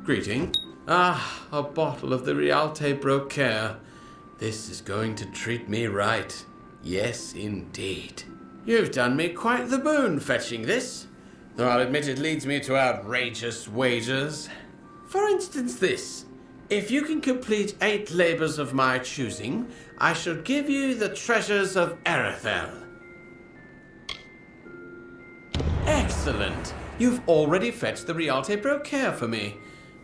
Greeting. Ah, a bottle of the Rialte Brocaire. This is going to treat me right. Yes, indeed. You've done me quite the boon fetching this, though I'll admit it leads me to outrageous wagers. For instance this. If you can complete 8 labours of my choosing, I shall give you the treasures of Erethel. Excellent! You've already fetched the Rialte Brocaire for me.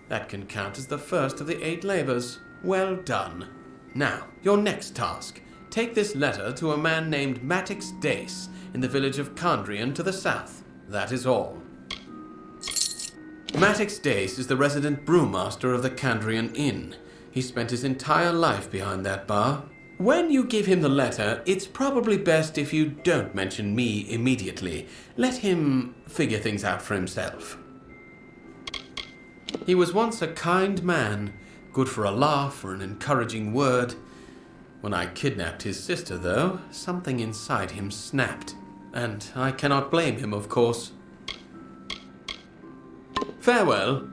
That can count as the first of the 8 labours. Well done. Now, your next task. Take this letter to a man named Matix Dace in the village of Condrian to the south. That is all. Matix Dace is the resident brewmaster of the Condrian Inn. He spent his entire life behind that bar. When you give him the letter, it's probably best if you don't mention me immediately. Let him figure things out for himself. He was once a kind man, good for a laugh or an encouraging word. When I kidnapped his sister, though, something inside him snapped. And I cannot blame him, of course. Farewell.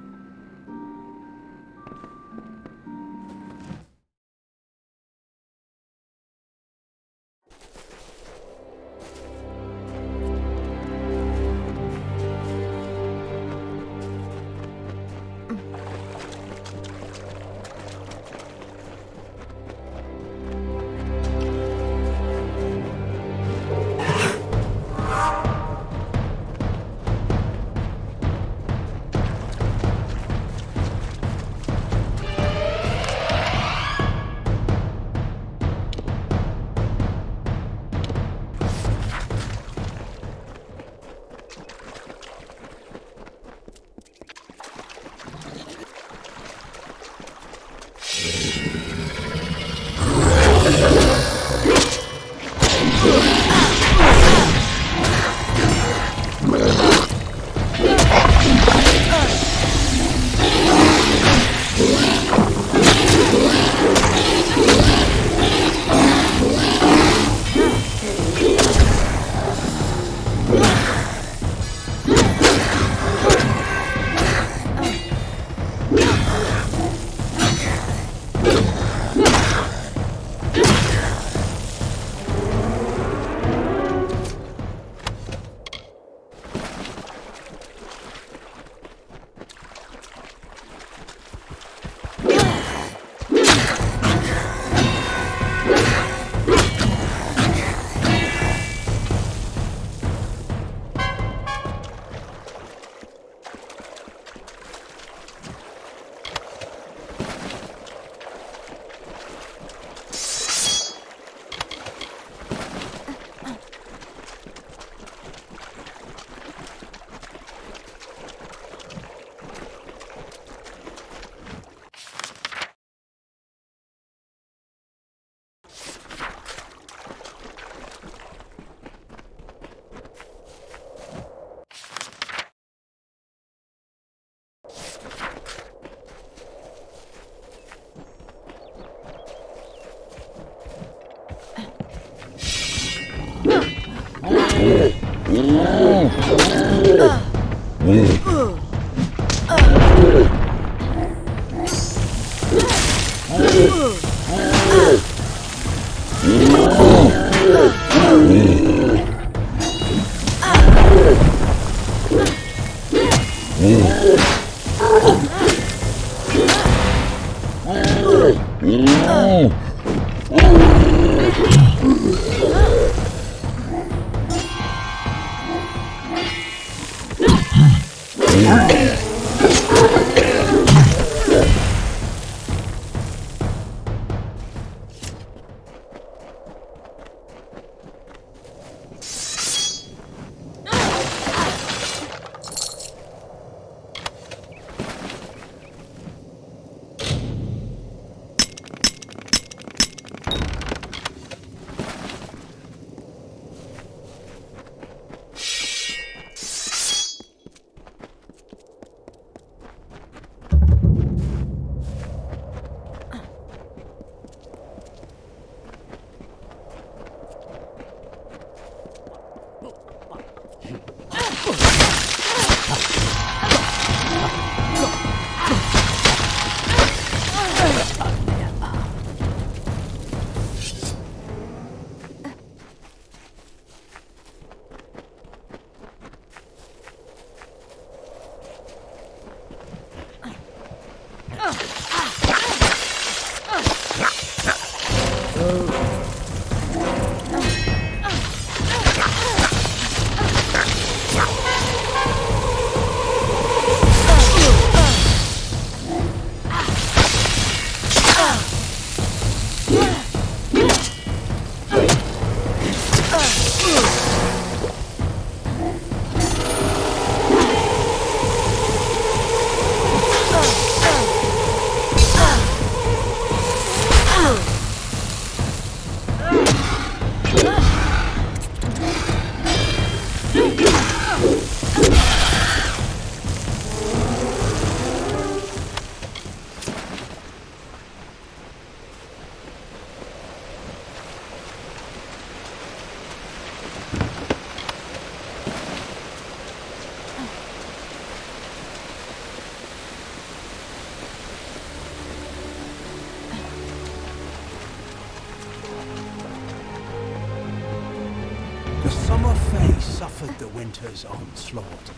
The summer fae suffered the winter's onslaught.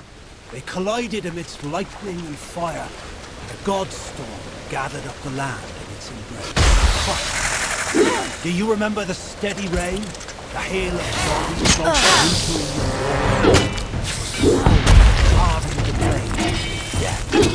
They collided amidst lightning and fire. The god storm gathered up the land in its embrace. Do you remember the steady rain? The hail of bodies floating into the carving the plains with death.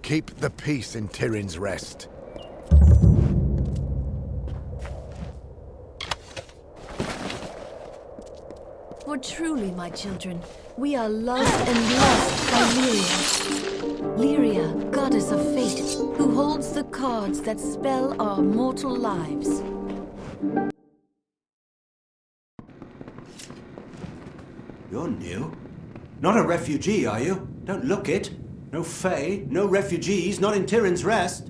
Keep the peace in Tirin's Rest. For truly, my children, we are loved and blessed by Lyria. Lyria, goddess of fate, who holds the cards that spell our mortal lives. You're new. Not a refugee, are you? Don't look it. No Fae, no refugees, not in Tirin's Rest.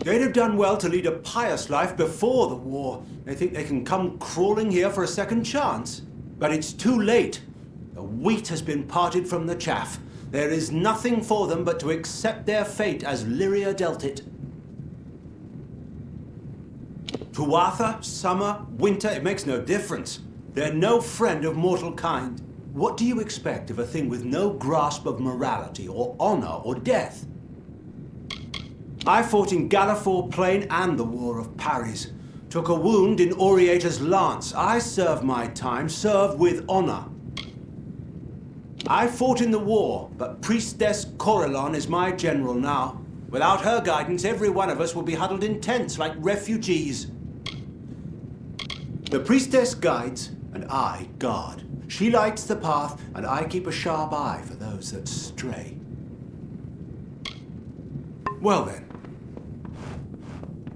They'd have done well to lead a pious life before the war. They think they can come crawling here for a second chance. But it's too late. The wheat has been parted from the chaff. There is nothing for them but to accept their fate as Lyria dealt it. Tuatha, summer, winter, it makes no difference. They're no friend of mortal kind. What do you expect of a thing with no grasp of morality or honor or death? I fought in Gallifore Plain and the War of Paris. Took a wound in Oriator's lance. I served my time, served with honor. I fought in the war, but Priestess Corellon is my general now. Without her guidance, every one of us will be huddled in tents like refugees. The Priestess guides, and I guard. She lights the path, and I keep a sharp eye for those that stray. Well then.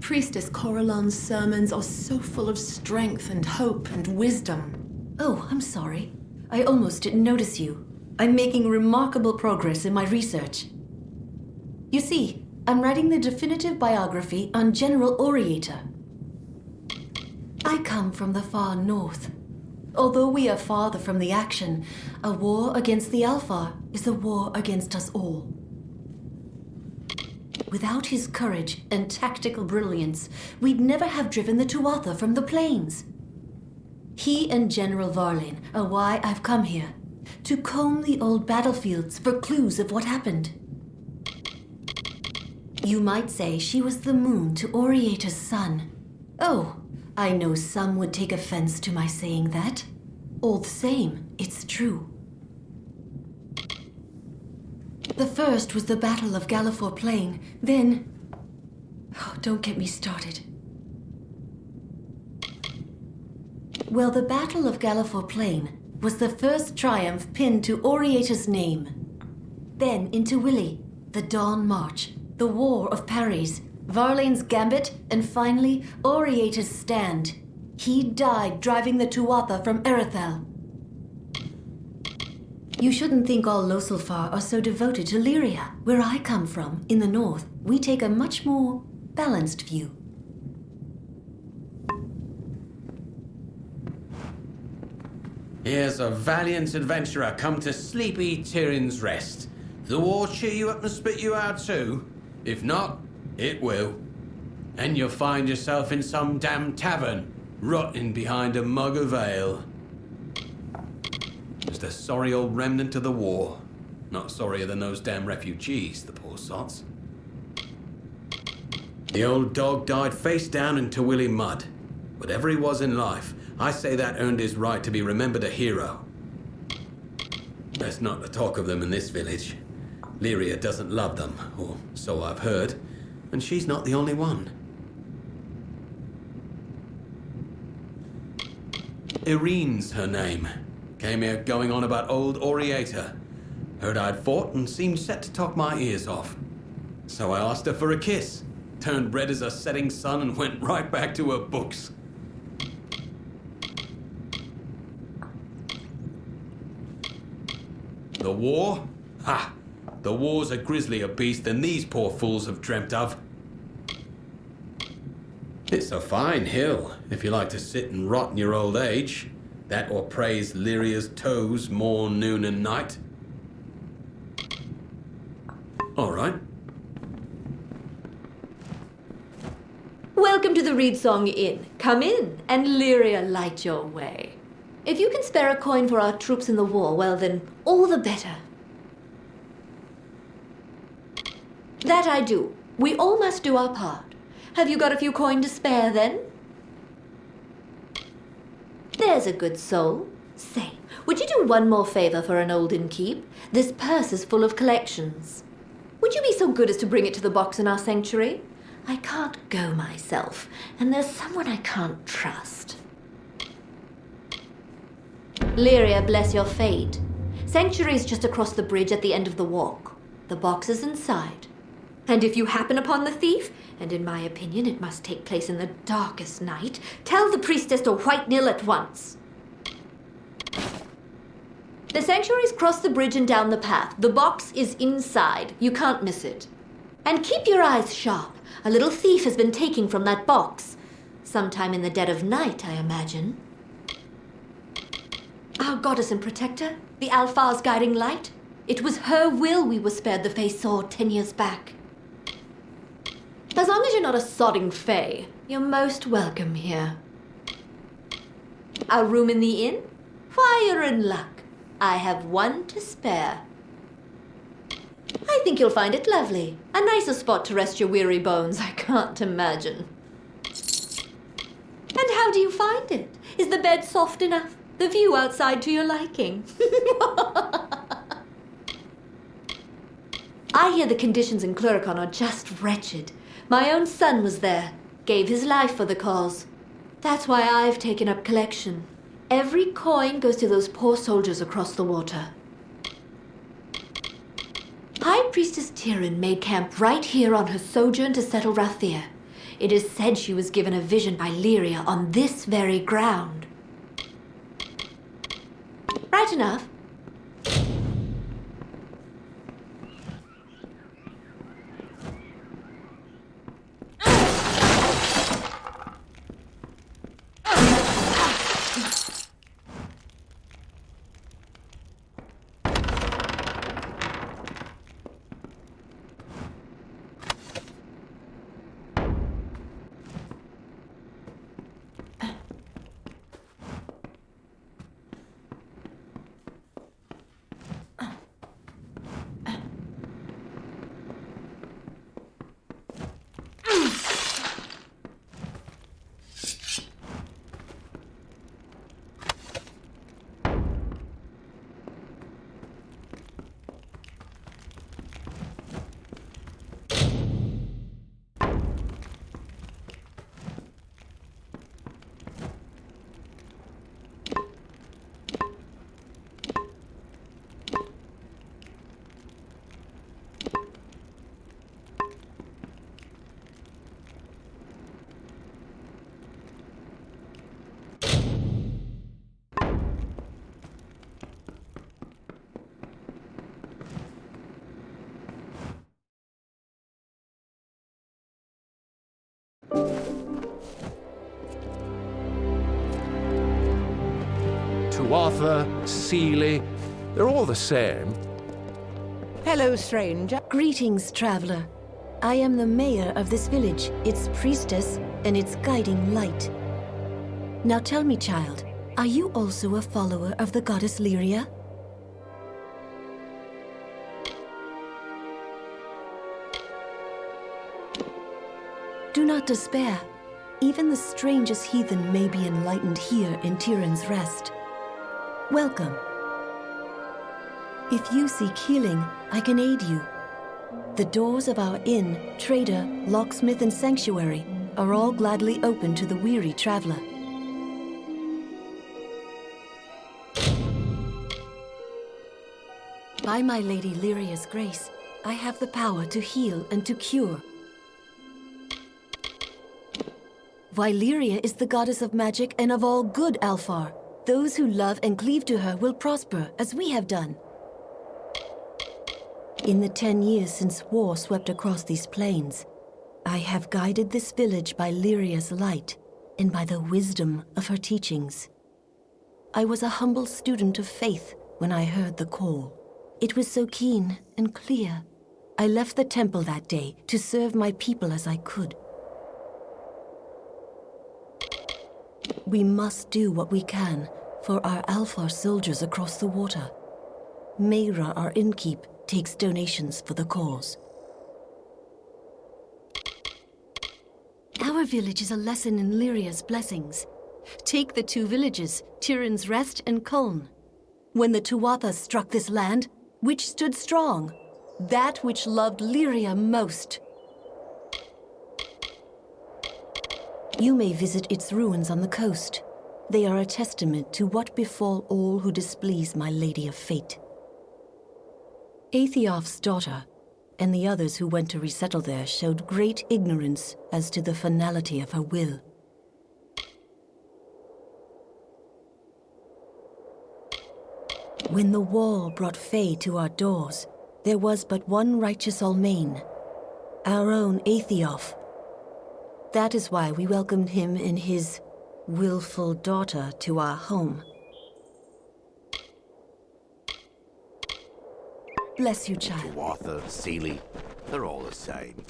Priestess Corellon's sermons are so full of strength and hope and wisdom. Oh, I'm sorry. I almost didn't notice you. I'm making remarkable progress in my research. You see, I'm writing the definitive biography on General Oriator. I come from the far north. Although we are farther from the action, a war against the Alpha is a war against us all. Without his courage and tactical brilliance, we'd never have driven the Tuatha from the plains. He and General Varlin are why I've come here, to comb the old battlefields for clues of what happened. You might say she was the moon to Oriator's sun. Oh, I know some would take offense to my saying that. All the same, it's true. The first was the Battle of Gallifore Plain, then... Oh, don't get me started. Well, the Battle of Gallifore Plain was the first triumph pinned to Oriator's name. Then into Willy, the Dawn March, the War of Paris, Varlane's Gambit, and finally, Oriator's Stand. He died driving the Tuatha from Erethel. You shouldn't think all Loselfar are so devoted to Lyria. Where I come from, in the north, we take a much more balanced view. Here's a valiant adventurer come to sleepy Tirin's Rest. The war cheer you up and spit you out too? If not, it will. And you'll find yourself in some damn tavern, rotting behind a mug of ale. Just a sorry old remnant of the war. Not sorrier than those damn refugees, the poor sots. The old dog died face down into Willy mud. Whatever he was in life, I say that earned his right to be remembered a hero. Best not to talk of them in this village. Lyria doesn't love them, or so I've heard, and she's not the only one. Irene's her name. Came here going on about old Oriator. Heard I'd fought and seemed set to talk my ears off. So I asked her for a kiss. Turned red as a setting sun and went right back to her books. The war? Ha! The war's a grislier beast than these poor fools have dreamt of. It's a fine hill, if you like to sit and rot in your old age. That or praise Lyria's toes morn, noon and night. All right. Welcome to the Reedsong Inn. Come in, and Lyria light your way. If you can spare a coin for our troops in the war, well then, all the better. That I do. We all must do our part. Have you got a few coin to spare, then? There's a good soul. Say, would you do one more favor for an old innkeep? This purse is full of collections. Would you be so good as to bring it to the box in our sanctuary? I can't go myself, and there's someone I can't trust. Lyria, bless your fate. Sanctuary's just across the bridge at the end of the walk. The box is inside. And if you happen upon the thief, and in my opinion it must take place in the darkest night, tell the priestess to white nil at once. The sanctuary's crossed the bridge and down the path. The box is inside. You can't miss it. And keep your eyes sharp. A little thief has been taking from that box. Sometime in the dead of night, I imagine. Our goddess and protector, the Alfar's guiding light. It was her will we were spared the Fae sword 10 years back. As long as you're not a sodding Fae, you're most welcome here. Our room in the inn? Why, you're in luck. I have one to spare. I think you'll find it lovely. A nicer spot to rest your weary bones, I can't imagine. And how do you find it? Is the bed soft enough? The view outside to your liking? I hear the conditions in Cluricon are just wretched. My own son was there, gave his life for the cause. That's why I've taken up collection. Every coin goes to those poor soldiers across the water. High Priestess Tirin made camp right here on her sojourn to settle Rathir. It is said she was given a vision by Lyria on this very ground. Right enough. Tuatha, Seelie, they're all the same. Hello, stranger. Greetings, traveler. I am the mayor of this village, its priestess, and its guiding light. Now tell me, child, are you also a follower of the goddess Lyria? Do not despair. Even the strangest heathen may be enlightened here in Tirin's Rest. Welcome. If you seek healing, I can aid you. The doors of our inn, trader, locksmith, and sanctuary are all gladly open to the weary traveler. By my Lady Lyria's grace, I have the power to heal and to cure. Lyria is the goddess of magic and of all good, Alfar. Those who love and cleave to her will prosper, as we have done. In the 10 years since war swept across these plains, I have guided this village by Lyria's light and by the wisdom of her teachings. I was a humble student of faith when I heard the call. It was so keen and clear. I left the temple that day to serve my people as I could. We must do what we can for our Alfar soldiers across the water. Mayra, our innkeep, takes donations for the cause. Our village is a lesson in Lyria's blessings. Take the 2 villages, Tirin's Rest and Kuln. When the Tuathas struck this land, which stood strong? that which loved Lyria most. You may visit its ruins on the coast. They are a testament to what befall all who displease my Lady of Fate. Aethiof's daughter and the others who went to resettle there showed great ignorance as to the finality of her will. When the Wall brought Fae to our doors, there was but one righteous Almain, our own Aethiof. That is why we welcomed him and his willful daughter to our home. Bless you, child. Arthur, Sealy, they're all the same.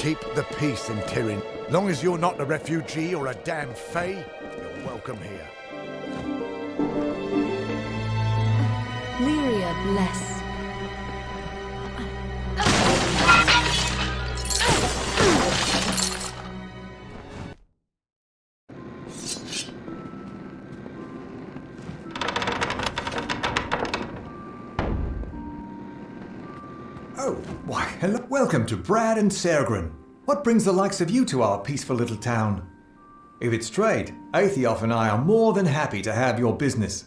Keep the peace in Tirin. Long as you're not a refugee or a damn Fae, you're welcome here. Lyria bless. Oh, why, hello. Welcome to Brad and Sergrin. What brings the likes of you to our peaceful little town? If it's trade, Aethiof and I are more than happy to have your business.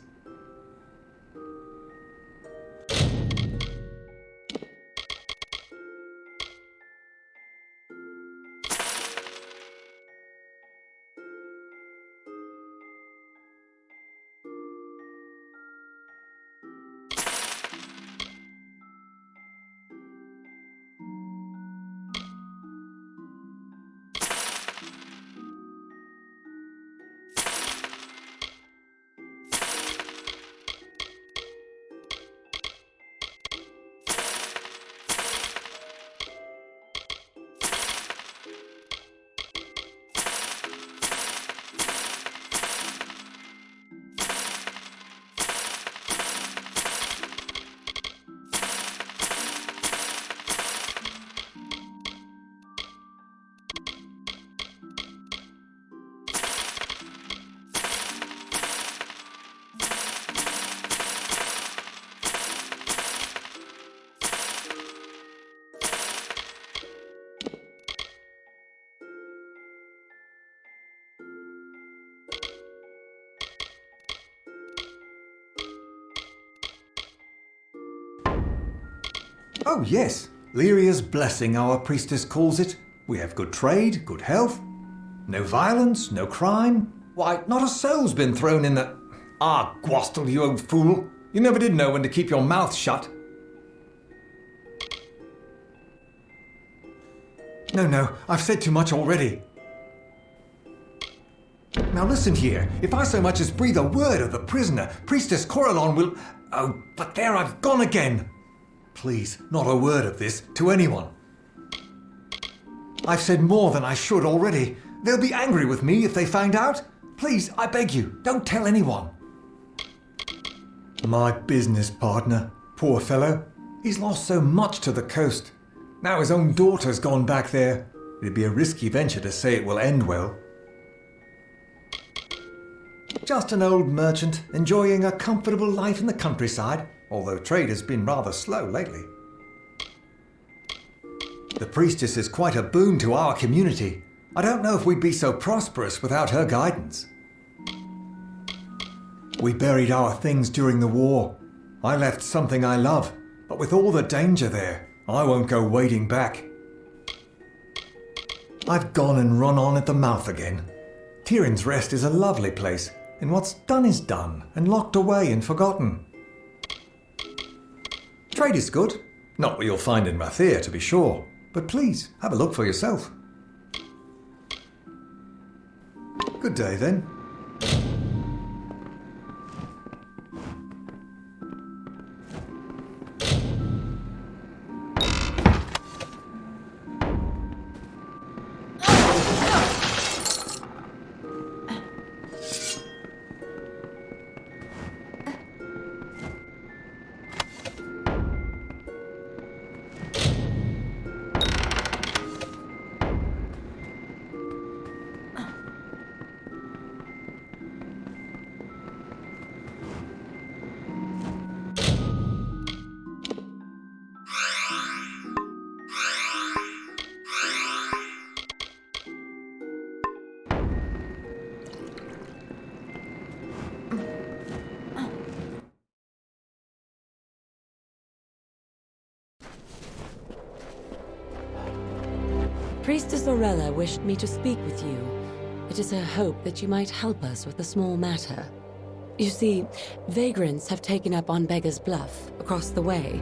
Oh yes, Lyria's blessing, our priestess calls it. We have good trade, good health, no violence, no crime. Why, not a soul's been thrown in the... Ah, Gwastel, you old fool. You never did know when to keep your mouth shut. No, I've said too much already. Now listen here, if I so much as breathe a word of the prisoner, Priestess Corellon will... Oh, but there I've gone again. Please, not a word of this to anyone. I've said more than I should already. They'll be angry with me if they find out. Please, I beg you, don't tell anyone. My business partner, poor fellow. He's lost so much to the coast. Now his own daughter's gone back there. It'd be a risky venture to say it will end well. Just an old merchant enjoying a comfortable life in the countryside, although trade has been rather slow lately. The priestess is quite a boon to our community. I don't know if we'd be so prosperous without her guidance. We buried our things during the war. I left something I love, but with all the danger there, I won't go wading back. I've gone and run on at the mouth again. Tirin's Rest is a lovely place, and what's done is done, and locked away and forgotten. Trade is good. Not what you'll find in Rathir, to be sure, but please, have a look for yourself. Good day, then. Priestess Orella wished me to speak with you. It is her hope that you might help us with a small matter. You see, vagrants have taken up on Beggar's Bluff, across the way.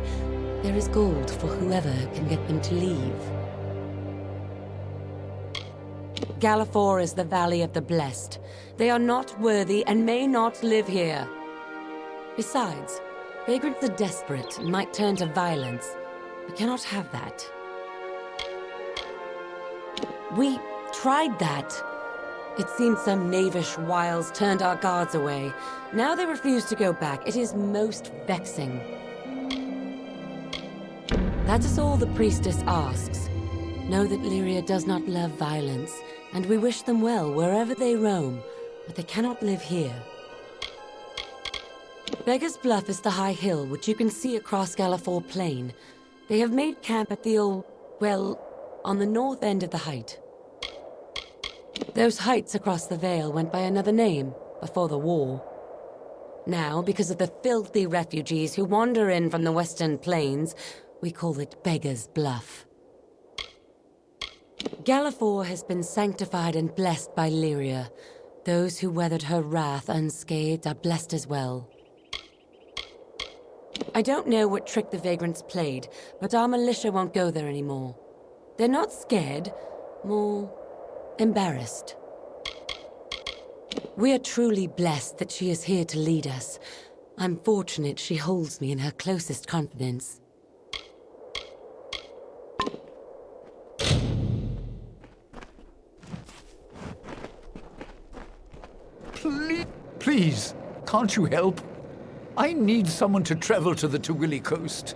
There is gold for whoever can get them to leave. Galafor is the Valley of the Blessed. They are not worthy and may not live here. Besides, vagrants are desperate and might turn to violence. We cannot have that. We tried that. It seems some knavish wiles turned our guards away. Now they refuse to go back. It is most vexing. That is all the priestess asks. Know that Lyria does not love violence, and we wish them well wherever they roam, but they cannot live here. Beggar's Bluff is the high hill which you can see across Galafor Plain. They have made camp at the old, well, on the north end of the height. Those heights across the Vale went by another name before the war. Now, because of the filthy refugees who wander in from the western plains, we call it Beggar's Bluff. Galafor has been sanctified and blessed by Lyria. Those who weathered her wrath unscathed are blessed as well. I don't know what trick the vagrants played, but our militia won't go there anymore. They're not scared, more embarrassed. We are truly blessed that she is here to lead us. I'm fortunate she holds me in her closest confidence. Please, can't you help? I need someone to travel to the Tawili coast.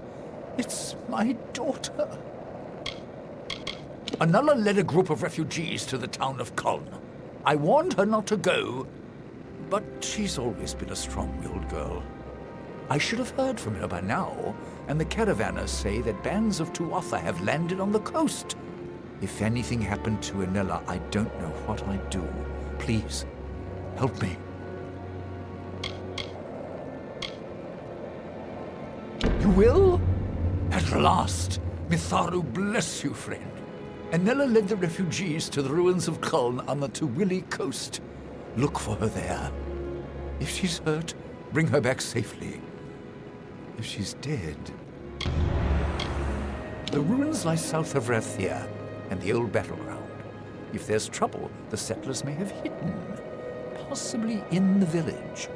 It's my daughter. Anala led a group of refugees to the town of Kuln. I warned her not to go, but she's always been a strong-willed girl. I should have heard from her by now, and the caravanners say that bands of Tuatha have landed on the coast. If anything happened to Anela, I don't know what I'd do. Please, help me. You will? At last! Mitharu bless you, friend. Anela led the refugees to the ruins of Kuln on the Tawili coast. Look for her there. If she's hurt, bring her back safely. If she's dead... The ruins lie south of Rathia and the old battleground. If there's trouble, the settlers may have hidden, possibly in the village.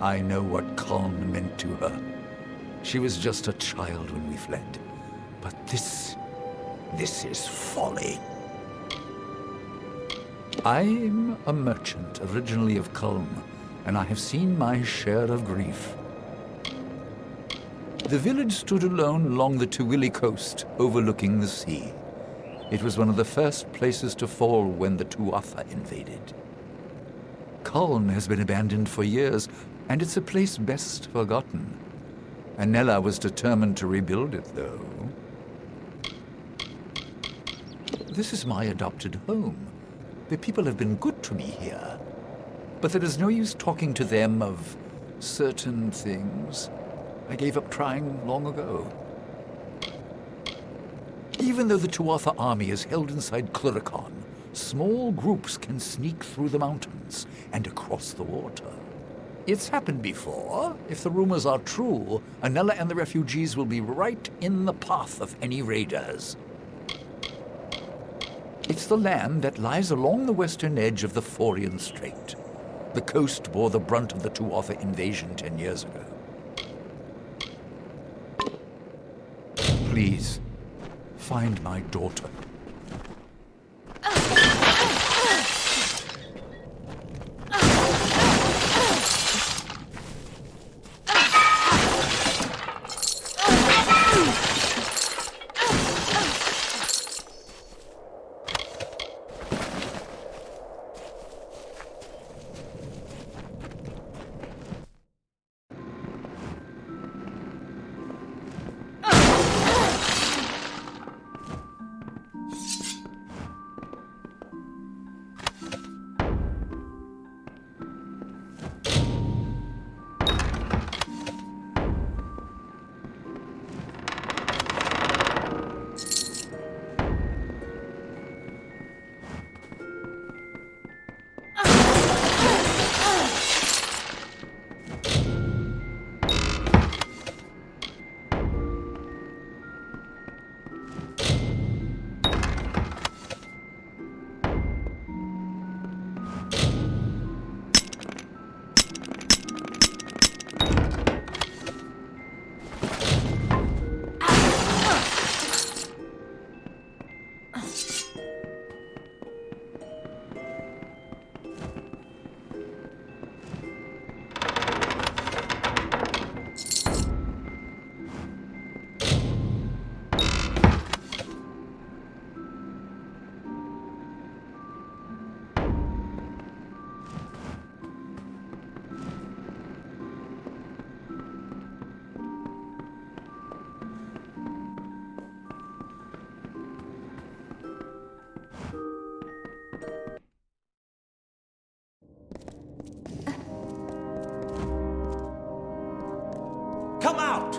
I know what Kuln meant to her. She was just a child when we fled. But this is folly. I'm a merchant, originally of Kuln, and I have seen my share of grief. The village stood alone along the Tawili coast, overlooking the sea. It was one of the first places to fall when the Tuatha invaded. Kuln has been abandoned for years, and it's a place best forgotten. Anela was determined to rebuild it, though. This is my adopted home. The people have been good to me here. But there is no use talking to them of certain things. I gave up trying long ago. Even though the Tuatha army is held inside Cluricon, small groups can sneak through the mountains and across the water. It's happened before. If the rumors are true, Anela and the refugees will be right in the path of any raiders. It's the land that lies along the western edge of the Forian Strait. The coast bore the brunt of the Tuatha invasion 10 years ago. Please, find my daughter. Come out!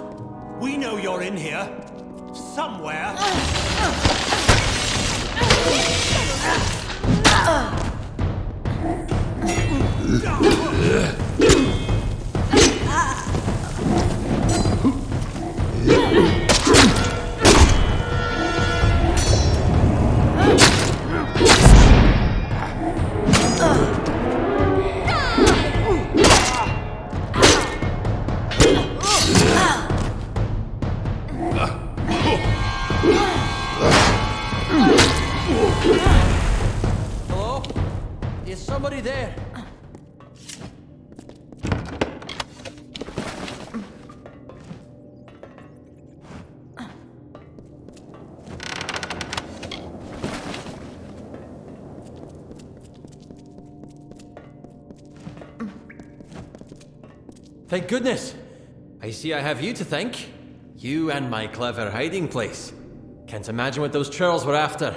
We know you're in here. Somewhere. Hello? Is somebody there? Thank goodness! I see I have you to thank. You and my clever hiding place. Can't imagine what those churls were after.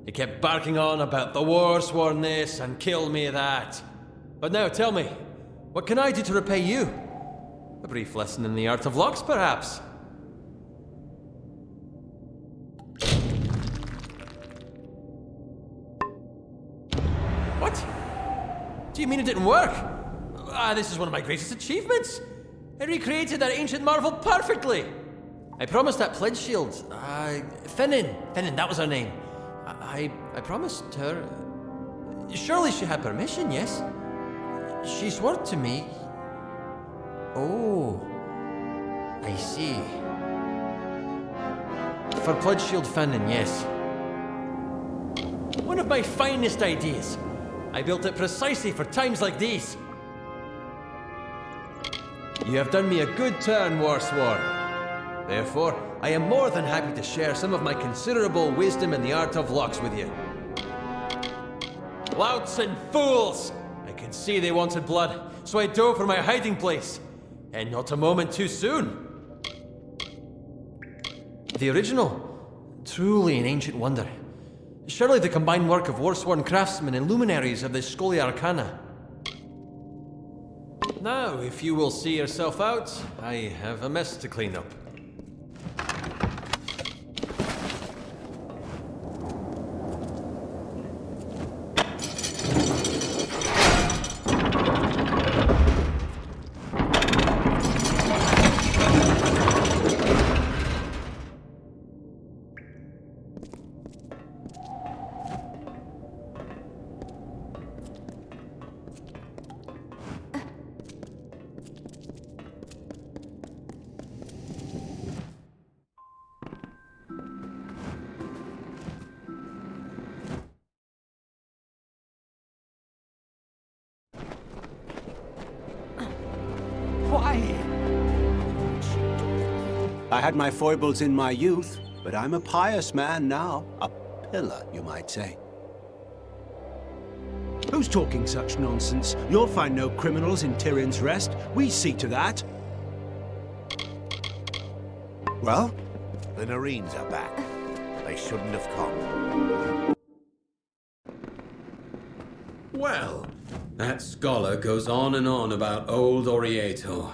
They kept barking on about the war sworn this and kill me that. But now tell me, what can I do to repay you? A brief lesson in the art of locks, perhaps? What? Do you mean it didn't work? This is one of my greatest achievements. I recreated that ancient marvel perfectly. I promised that pledge shield. Finnan, that was her name. I promised her. Surely she had permission, yes? She swore to me. Oh, I see. For pledge shield Finnan, yes. One of my finest ideas. I built it precisely for times like these. You have done me a good turn, Warsworn. Therefore, I am more than happy to share some of my considerable wisdom in the art of locks with you. Louts and fools! I can see they wanted blood, so I dove for my hiding place. And not a moment too soon. The original, truly an ancient wonder. Surely the combined work of Warsworn craftsmen and luminaries of the Scholia Arcana. Now, if you will see yourself out, I have a mess to clean up. I had my foibles in my youth, but I'm a pious man now. A pillar, you might say. Who's talking such nonsense? You'll find no criminals in Tirin's Rest. We see to that. Well? The Narines are back. They shouldn't have come. Well, that scholar goes on and on about old Oriator.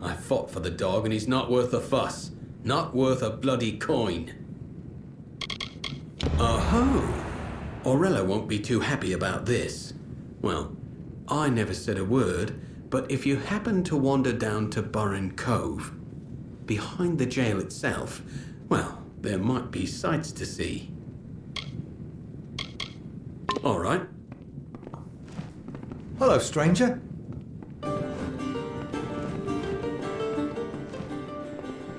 I fought for the dog and he's not worth a fuss. Not worth a bloody coin. Oh-ho! Aurella won't be too happy about this. Well, I never said a word, but if you happen to wander down to Burren Cove, behind the jail itself, well, there might be sights to see. All right. Hello, stranger.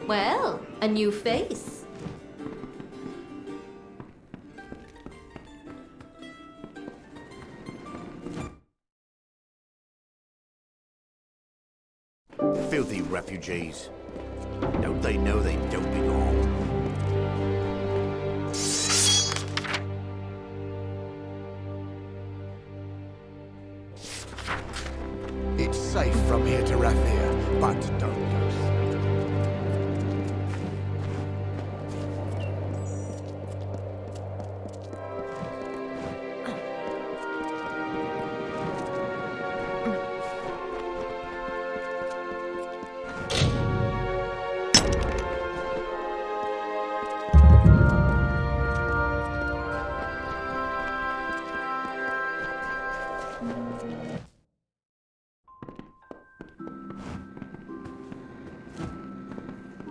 Well, a new face. Filthy refugees. Don't they know they don't belong? It's safe from here to Rathir, but don't go.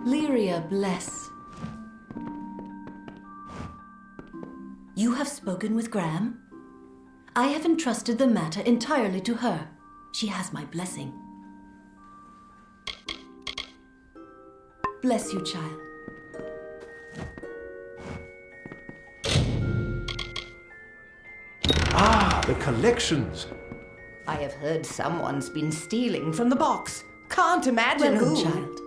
Lyria bless. You have spoken with Graham? I have entrusted the matter entirely to her. She has my blessing. Bless you, child. Ah, the collections. I have heard someone's been stealing from the box. Can't imagine Welcome, who. child.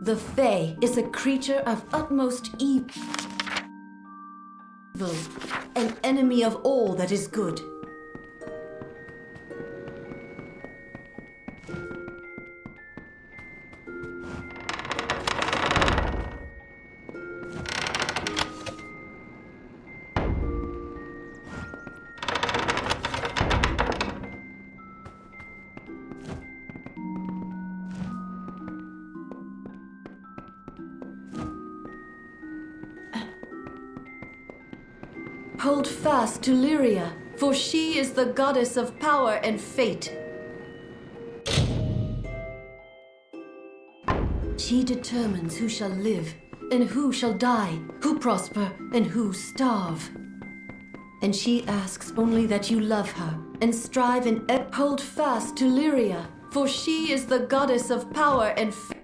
The Fae is a creature of utmost evil, an enemy of all that is good. Hold fast to Lyria, for she is the goddess of power and fate. She determines who shall live and who shall die, who prosper and who starve. And she asks only that you love her and strive and hold fast to Lyria, for she is the goddess of power and fate.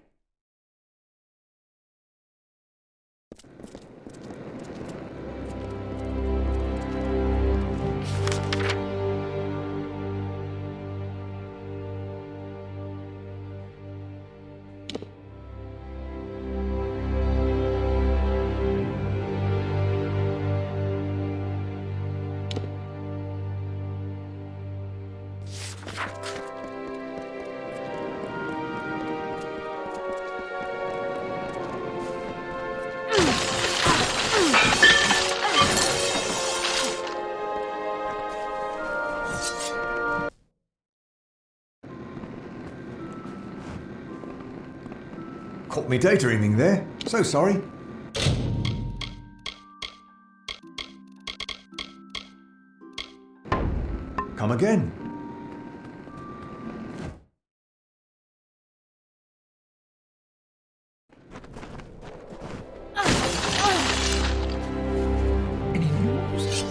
Caught me daydreaming there. So sorry. Come again. Any news?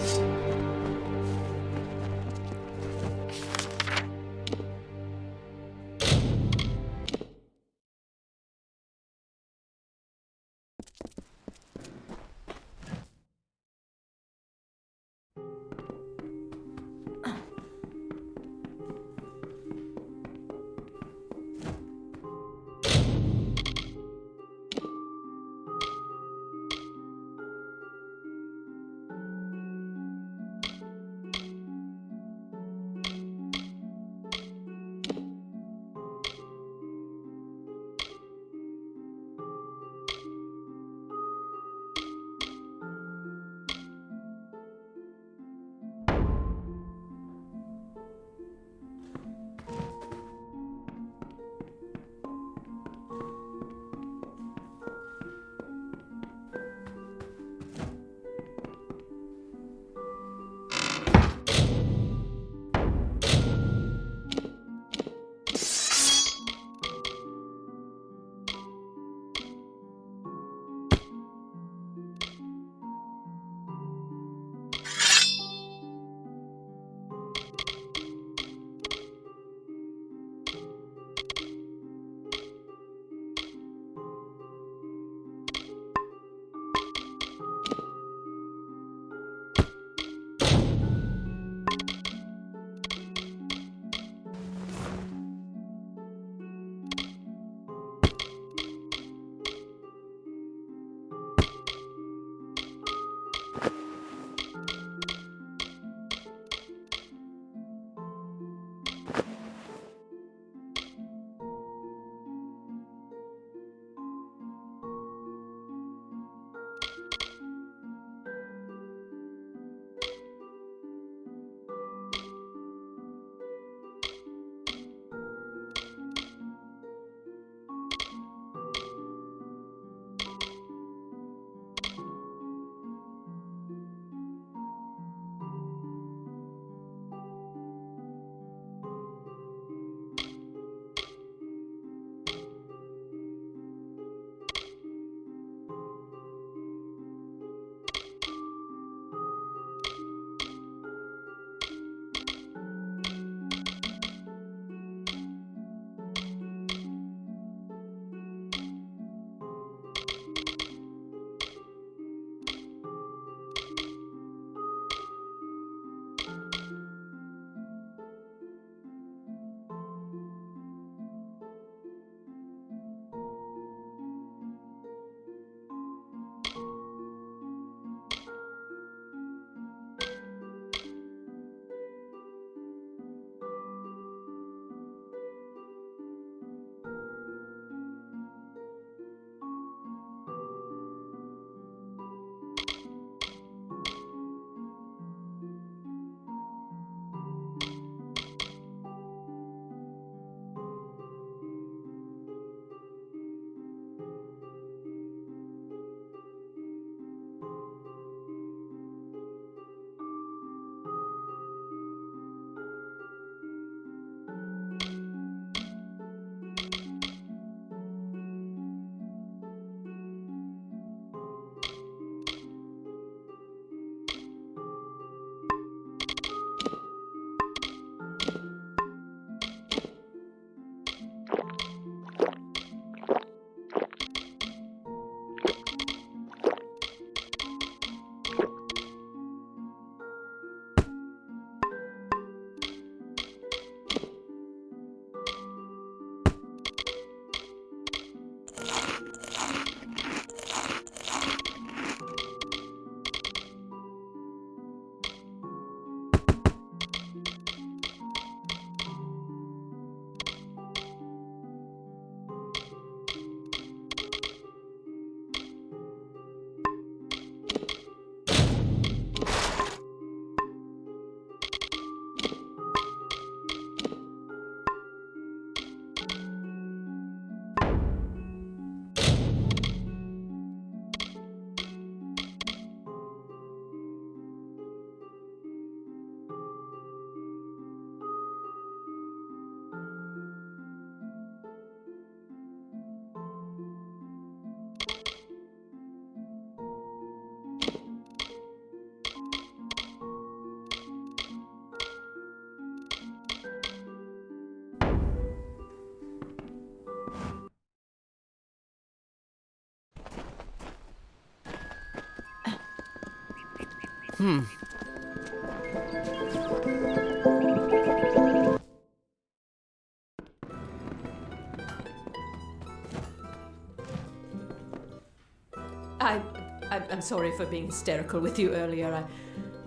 I'm sorry for being hysterical with you earlier.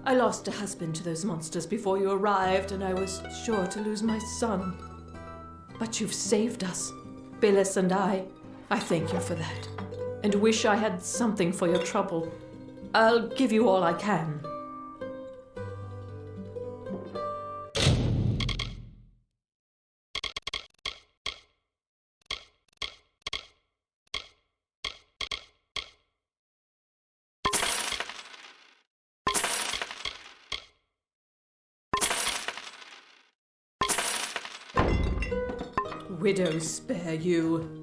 I lost a husband to those monsters before you arrived, and I was sure to lose my son. But you've saved us, Billis and I. I thank you for that, and wish I had something for your trouble. I'll give you all I can. Widows spare you.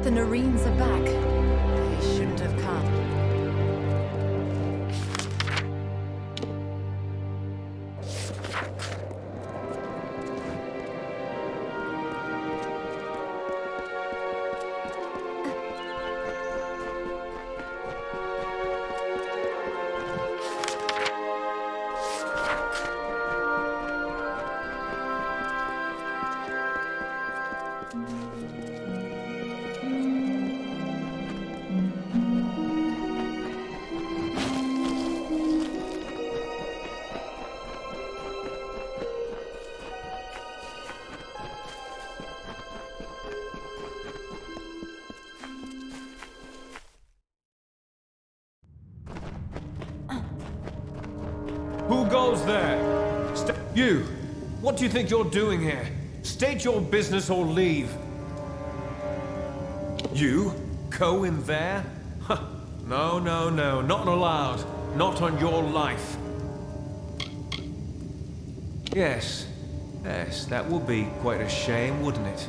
The Narines are back. They shouldn't have come. Who goes there? You! What do you think you're doing here? State your business or leave. You? Go in there? Huh. No, no, no. Not allowed. Not on your life. Yes. Yes, that would be quite a shame, wouldn't it?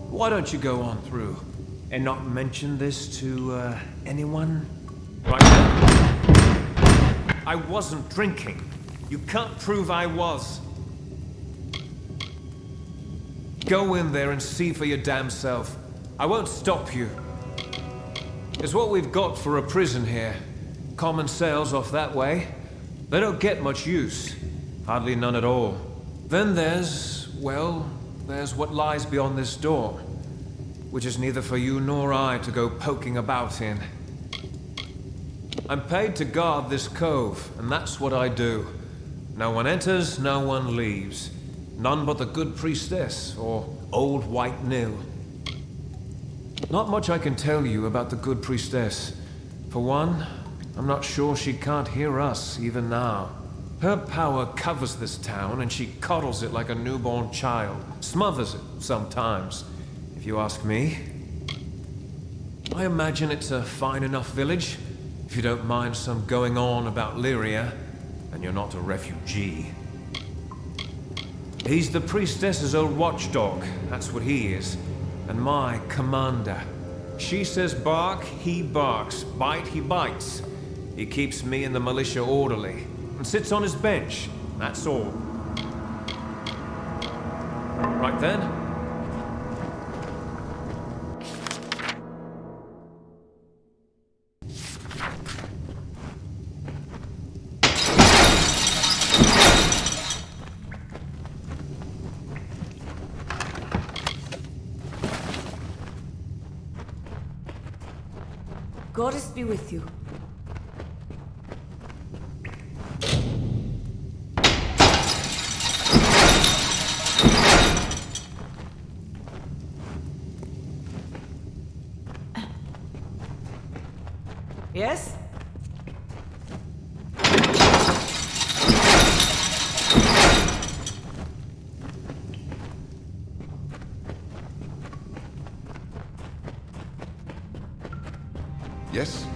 Why don't you go on through and not mention this to, anyone? Right then. I wasn't drinking. You can't prove I was. Go in there and see for your damn self. I won't stop you. It's what we've got for a prison here. Common cells off that way. They don't get much use. Hardly none at all. Then there's, well, there's what lies beyond this door, which is neither for you nor I to go poking about in. I'm paid to guard this cove, and that's what I do. No one enters, no one leaves. None but the good priestess, or old white Nil. Not much I can tell you about the good priestess. For one, I'm not sure she can't hear us, even now. Her power covers this town, and she coddles it like a newborn child. Smothers it, sometimes, if you ask me. I imagine it's a fine enough village, if you don't mind some going on about Lyria, and you're not a refugee. He's the priestess's old watchdog, that's what he is. And my commander. She says bark, he barks. Bite, he bites. He keeps me and the militia orderly, and sits on his bench, that's all. Right then? Goddess be with you. Yes? Yes?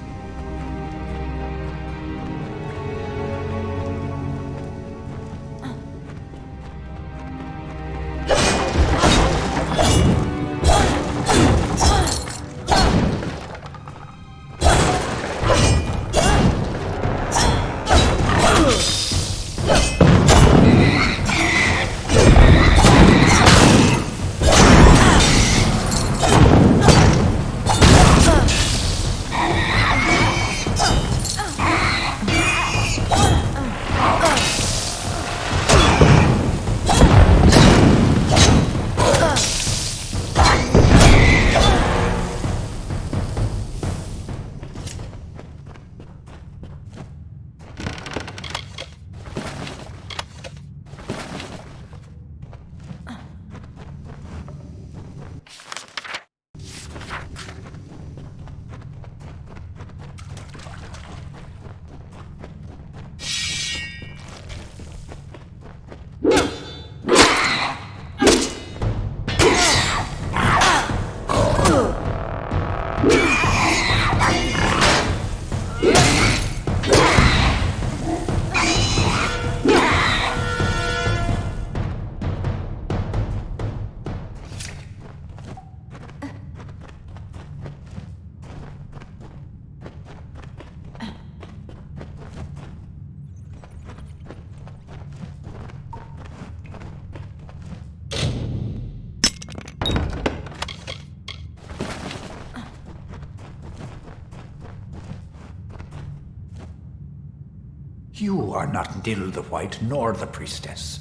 You are not Nil the White nor the priestess.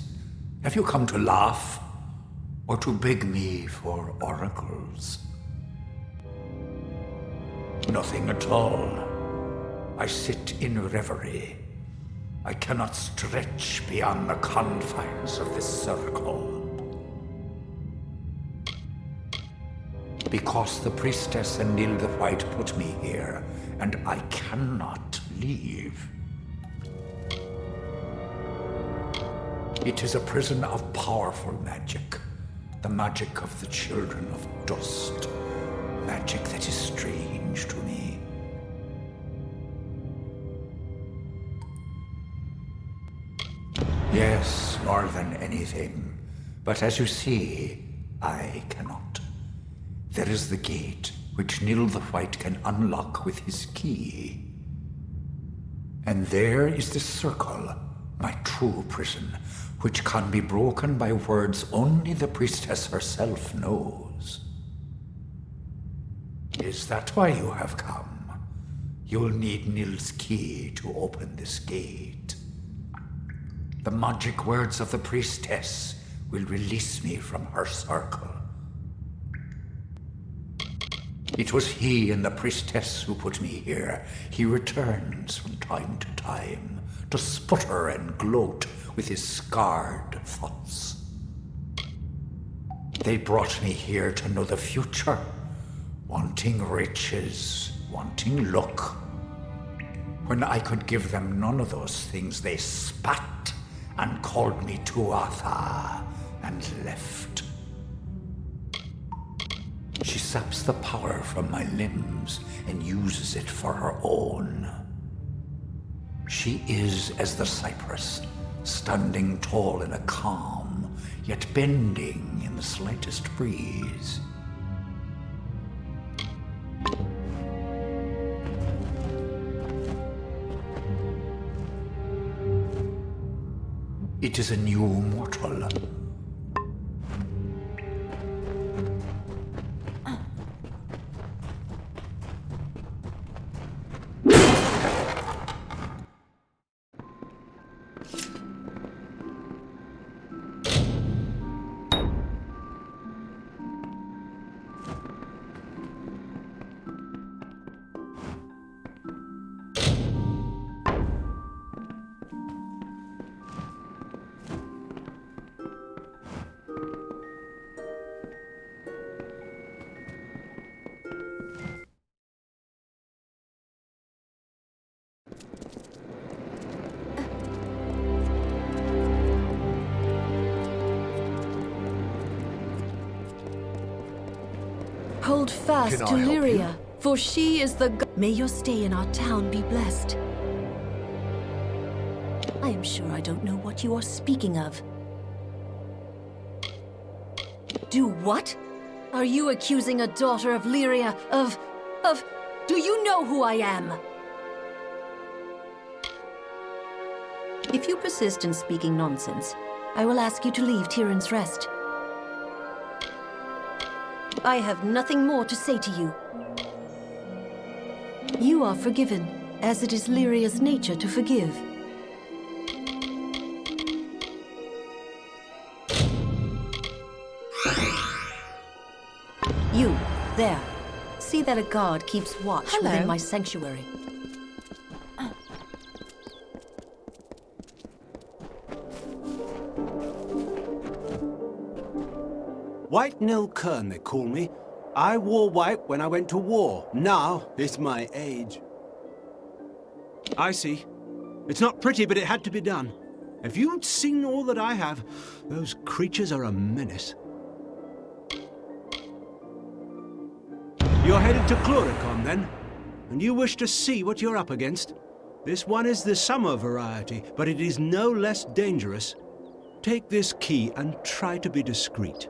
Have you come to laugh? Or to beg me for oracles? Nothing at all. I sit in reverie. I cannot stretch beyond the confines of this circle. Because the priestess and Nil the White put me here, and I cannot leave. It is a prison of powerful magic. The magic of the children of dust. Magic that is strange to me. Yes, more than anything. But as you see, I cannot. There is the gate, which Nil the White can unlock with his key. And there is the circle, my true prison, which can be broken by words only the priestess herself knows. Is that why you have come? You'll need Nil's key to open this gate. The magic words of the priestess will release me from her circle. It was he and the priestess who put me here. He returns from time to sputter and gloat with his scarred thoughts. They brought me here to know the future, wanting riches, wanting luck. When I could give them none of those things, they spat and called me Tuatha and left. She saps the power from my limbs and uses it for her own. She is as the cypress, standing tall in a calm, yet bending in the slightest breeze. It is a new mortal. Hold fast to Lyria, for she is the May your stay in our town be blessed. I am sure I don't know what you are speaking of. Do what? Are you accusing a daughter of Lyria of... Do you know who I am? If you persist in speaking nonsense, I will ask you to leave Tirin's Rest. I have nothing more to say to you. You are forgiven, as it is Lyria's nature to forgive. You, there. See that a guard keeps watch within my sanctuary. White Nil Kern, they call me. I wore white when I went to war. Now it's my age. I see. It's not pretty, but it had to be done. If you'd seen all that I have, those creatures are a menace. You're headed to Cluricon, then? And you wish to see what you're up against? This one is the summer variety, but it is no less dangerous. Take this key and try to be discreet.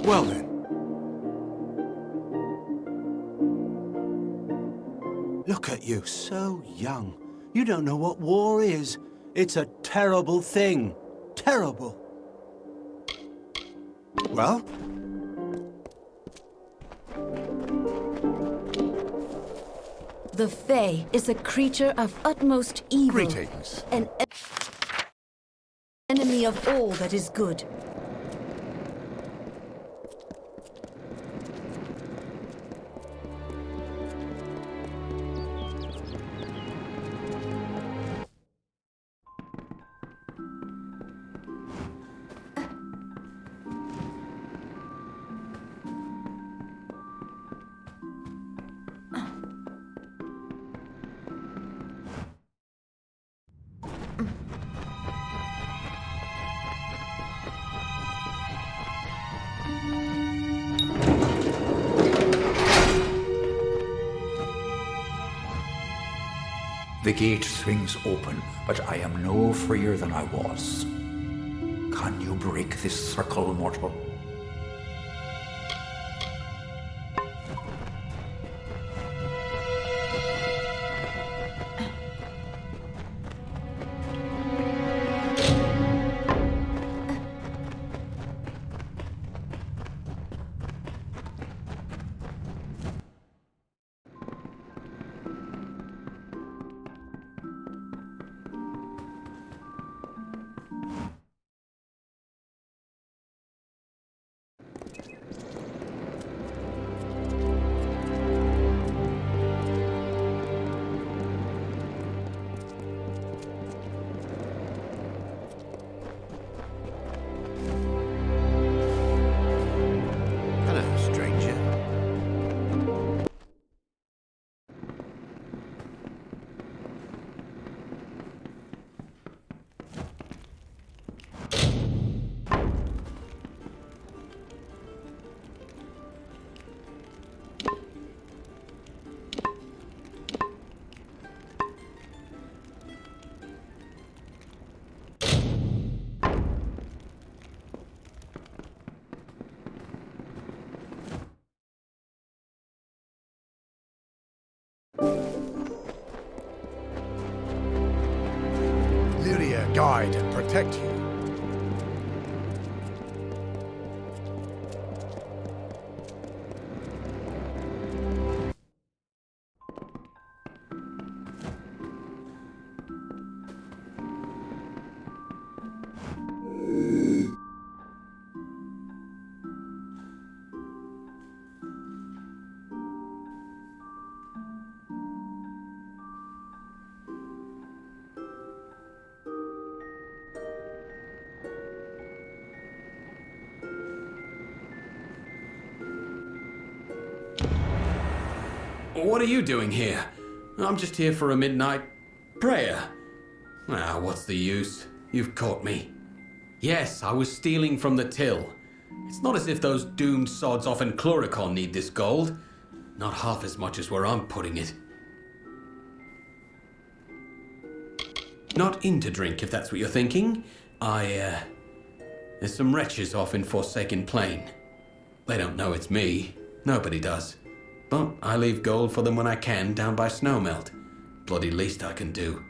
Well then. Look at you, so young. You don't know what war is. It's a terrible thing. Terrible. Well? The Fae is a creature of utmost evil. Greetings. An enemy of all that is good. The gate swings open, but I am no freer than I was. Can you break this circle, mortal? Hello, stranger. Lyria guide and protect you. What are you doing here? I'm just here for a midnight prayer. Ah, what's the use? You've caught me. Yes, I was stealing from the till. It's not as if those doomed sods off in Chloricon need this gold. Not half as much as where I'm putting it. Not into drink, if that's what you're thinking. There's some wretches off in Forsaken Plain. They don't know it's me. Nobody does. But I leave gold for them when I can down by Snowmelt. Bloody least I can do.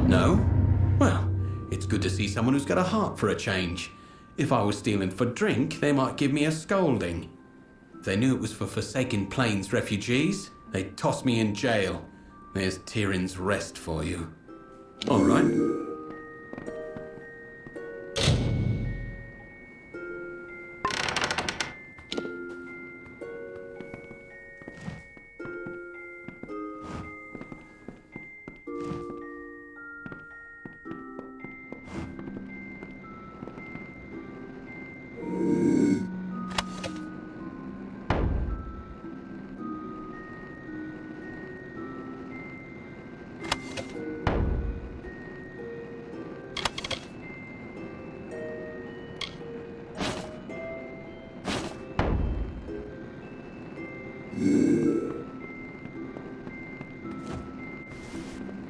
No? Well, it's good to see someone who's got a heart for a change. If I was stealing for drink, they might give me a scolding. If they knew it was for Forsaken Plains refugees, they'd toss me in jail. There's Tirin's rest for you. All right.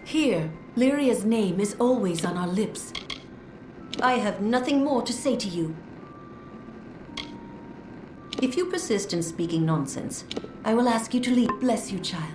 Here, Lyria's name is always on our lips. I have nothing more to say to you. If you persist in speaking nonsense, I will ask you to leave. Bless you, child.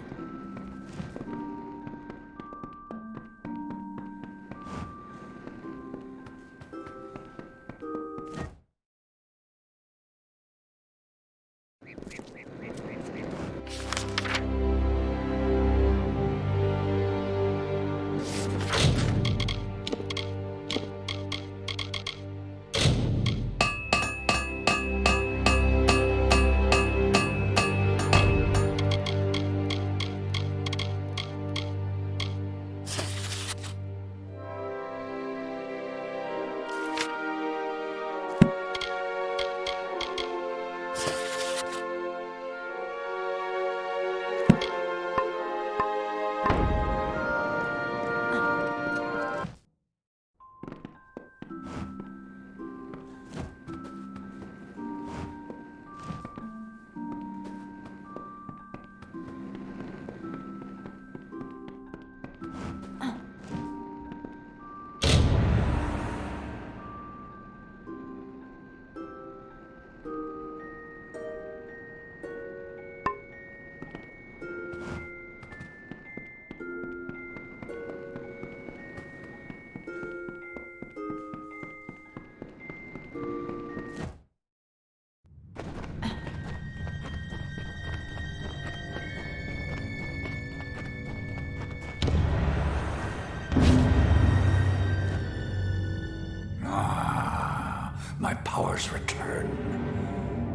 powers return.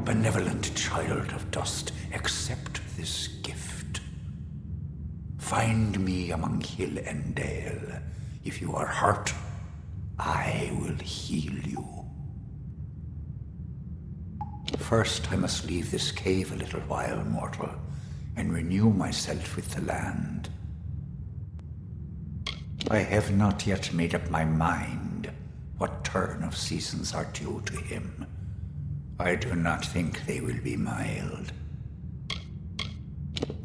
Benevolent child of dust, accept this gift. Find me among hill and dale. If you are hurt, I will heal you. First, I must leave this cave a little while, mortal, and renew myself with the land. I have not yet made up my mind what turn of seasons are due to him. I do not think they will be mild.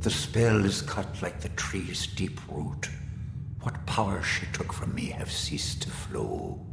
The spell is cut like the tree's deep root. What power she took from me have ceased to flow.